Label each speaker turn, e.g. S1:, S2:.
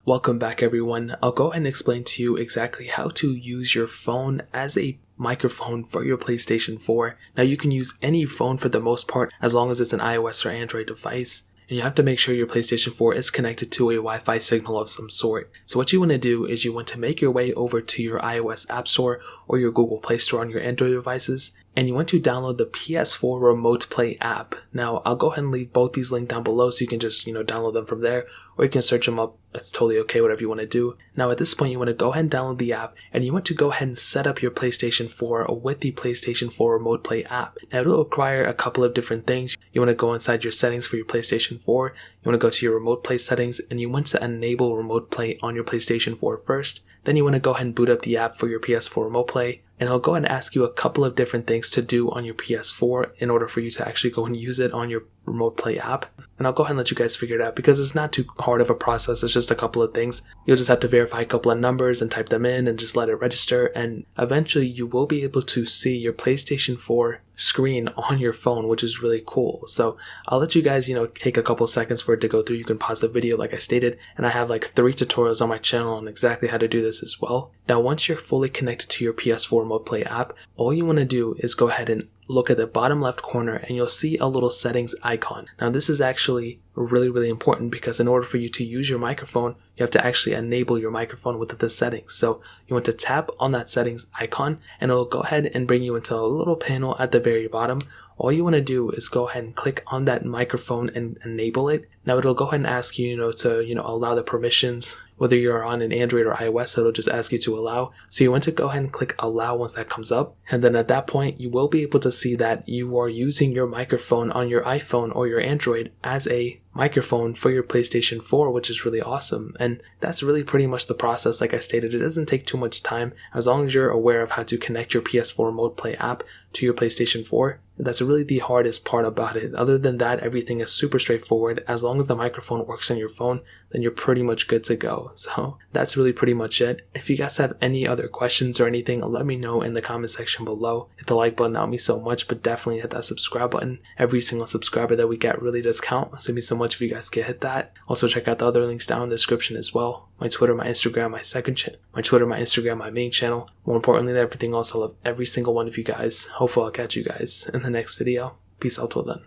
S1: Welcome back everyone. I'll go ahead and explain to you exactly how to use your phone as a microphone for your PlayStation 4. Now you can use any phone for the most part as long as it's an iOS or Android device. And you have to make sure your PlayStation 4 is connected to a Wi-Fi signal of some sort. So what you want to do is you want to make your way over to your iOS App Store or your Google Play Store on your Android devices, and you want to download the PS4 Remote Play app. Now I'll go ahead and leave both these linked down below so you can just download them from there, or you can search them up. It's totally okay, whatever you want to do. Now at this point you want to go ahead and download the app, and you want to go ahead and set up your PlayStation 4 with the PlayStation 4 Remote Play app. Now it will require a couple of different things. You want to go inside your settings for your PlayStation 4, you want to go to your Remote Play settings, and you want to enable Remote Play on your PlayStation 4 first. Then you want to go ahead and boot up the app for your PS4 Remote Play, and it'll go ahead and ask you a couple of different things to do on your PS4 in order for you to actually go and use it on your Remote Play app. And I'll go ahead and let you guys figure it out because it's not too hard of a process. It's just a couple of things. You'll just have to verify a couple of numbers and type them in and just let it register, and eventually you will be able to see your PlayStation 4 screen on your phone, which is really cool. So I'll let you guys take a couple seconds for it to go through. You can pause the video like I stated, and I have like 3 tutorials on my channel on exactly how to do this as well. Now once you're fully connected to your PS4 Remote Play app, all you want to do is go ahead and look at the bottom left corner and you'll see a little settings icon. Now this is actually really important because in order for you to use your microphone, you have to actually enable your microphone with the settings. So you want to tap on that settings icon and it'll go ahead and bring you into a little panel at the very bottom. All you want to do is go ahead and click on that microphone and enable it. Now it'll go ahead and ask you, to allow the permissions. Whether you're on an Android or iOS, it'll just ask you to allow. So you want to go ahead and click allow once that comes up. And then at that point, you will be able to see that you are using your microphone on your iPhone or your Android as a microphone for your PlayStation 4, which is really awesome. And that's really pretty much the process. Like I stated, it doesn't take too much time as long as you're aware of how to connect your PS4 Remote Play app to your PlayStation 4. That's really the hardest part about it. Other than that, everything is super straightforward. As long as the microphone works on your phone, then you're pretty much good to go. So that's really pretty much it. If you guys have any other questions or anything, let me know in the comment section below. Hit the like button, that would mean so much, but definitely hit that subscribe button. Every single subscriber that we get really does count, so it means so much if you guys can hit that. Also check out the other links down in the description as well. My Twitter, my Instagram, my my main channel. More importantly than everything else, I love every single one of you guys. Hopefully I'll catch you guys in the next video. Peace out till then.